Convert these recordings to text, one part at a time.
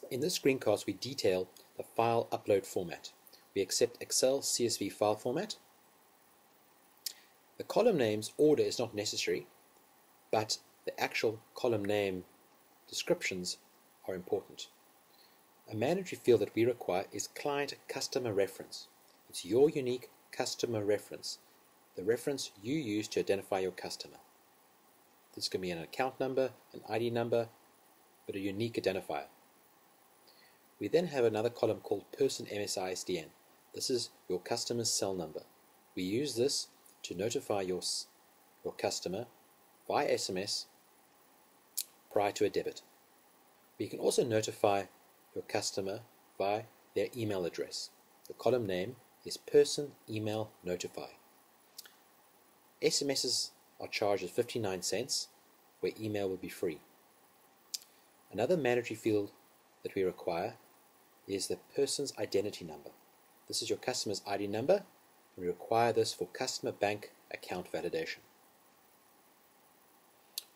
In this screencast, we detail the file upload format. We accept Excel CSV file format. The column name's order is not necessary, but the actual column name descriptions are important. A mandatory field that we require is client customer reference. It's your unique customer reference, the reference you use to identify your customer. This can be an account number, an ID number, but a unique identifier. We then have another column called Person MSISDN. This is your customer's cell number. We use this to notify your customer via SMS prior to a debit. We can also notify your customer via their email address. The column name is Person Email Notify. SMSs are charged at 59 cents, where email will be free. Another mandatory field that we require is the person's identity number. This is your customer's ID number, and we require this for customer bank account validation.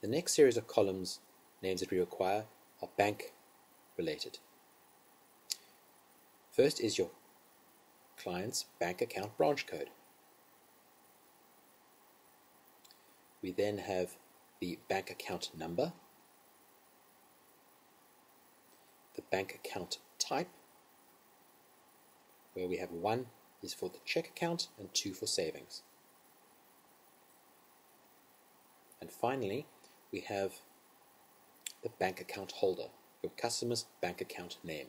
The next series of columns names that we require are bank related. First is your client's bank account branch code. We then have the bank account number, the bank account type, where we have 1 is for the check account and 2 for savings. And finally, we have the bank account holder, your customer's bank account name.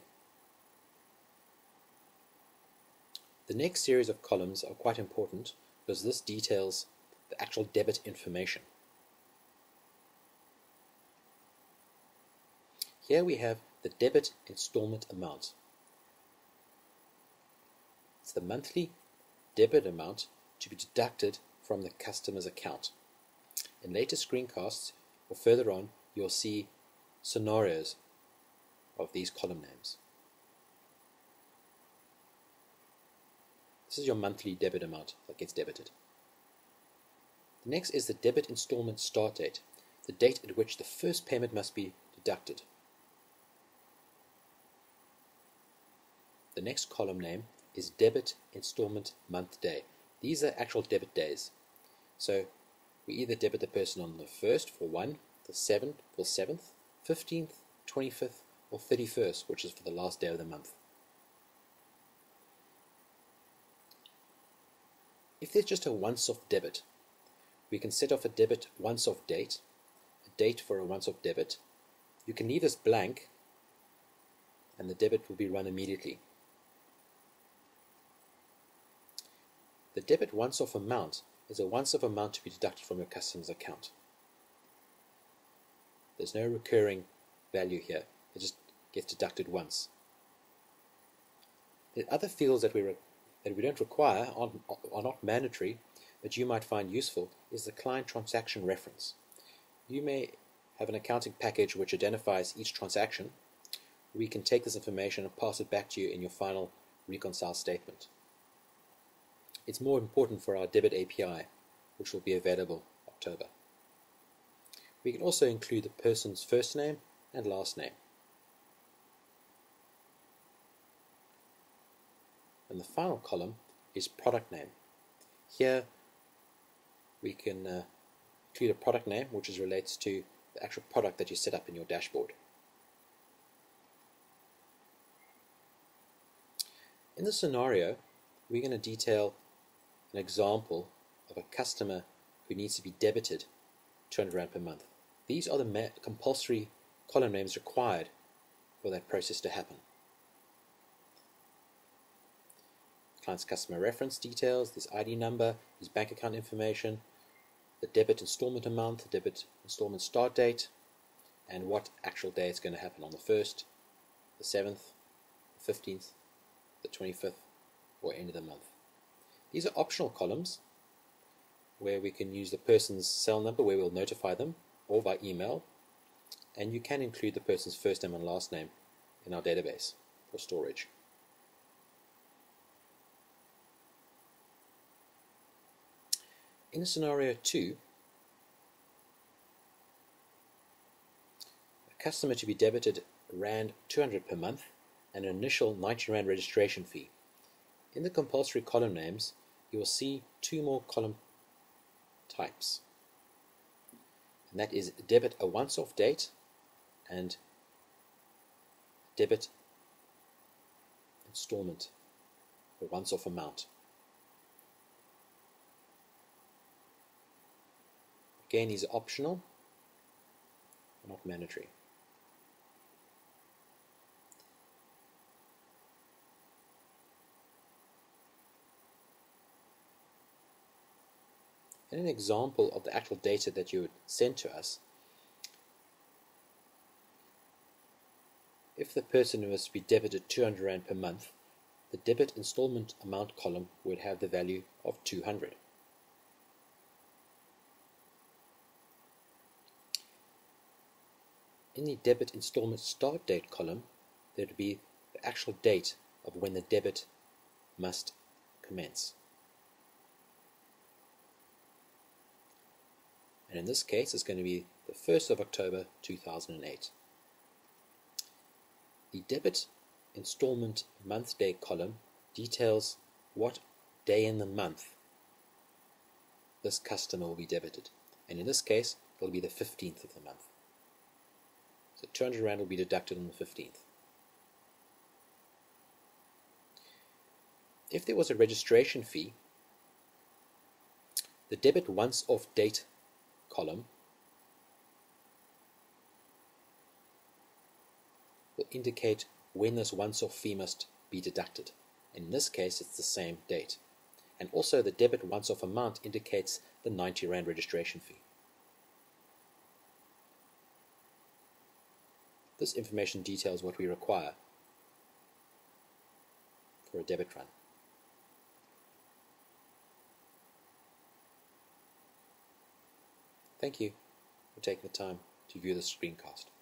The next series of columns are quite important because this details the actual debit information. Here we have the debit installment amount. It's the monthly debit amount to be deducted from the customer's account. In later screencasts or further on, you'll see scenarios of these column names. This is your monthly debit amount that gets debited. The next is the debit installment start date, the date at which the first payment must be deducted. The next column name is debit installment month day. These are actual debit days. So we either debit the person on the 1st for 1, the 7th for 7th, 15th, 25th, or 31st, which is for the last day of the month. If there's just a once-off debit, we can set off a debit once-off date, a date for a once-off debit. You can leave this blank and the debit will be run immediately. The debit once-off amount is a once-off amount to be deducted from your customer's account. There's no recurring value here. It just gets deducted once. The other fields that we don't require are not mandatory, but you might find useful, is the client transaction reference. You may have an accounting package which identifies each transaction. We can take this information and pass it back to you in your final reconcile statement. It's more important for our debit API, which will be available October. We can also include the person's first name and last name. And the final column is product name. Here we can include a product name which relates to the actual product that you set up in your dashboard. In this scenario, we're going to detail an example of a customer who needs to be debited £200 per month. These are the compulsory column names required for that process to happen. Client's customer reference details, his ID number, his bank account information, the debit installment amount, the debit installment start date, and what actual day it's going to happen on the 1st, the 7th, the 15th, the 25th, or end of the month. These are optional columns where we can use the person's cell number where we'll notify them, or by email, and you can include the person's first name and last name in our database for storage. In scenario 2, a customer to be debited Rand 200 per month and an initial 90 Rand registration fee. In the compulsory column names, you will see two more column types, and that is debit a once-off date and debit installment or once-off amount. Again, these are optional, not mandatory. And an example of the actual data that you would send to us, if the person was to be debited 200 Rand per month, the debit installment amount column would have the value of 200. In the debit installment start date column, there would be the actual date of when the debit must commence. And in this case, it's going to be the 1st of October 2008. The debit installment month day column details what day in the month this customer will be debited. And in this case, it will be the 15th of the month. So 200 Rand will be deducted on the 15th. If there was a registration fee, the debit once-off date column will indicate when this once-off fee must be deducted. In this case, it's the same date. And also the debit once-off amount indicates the 90 Rand registration fee. This information details what we require for a debit run. Thank you for taking the time to view this screencast.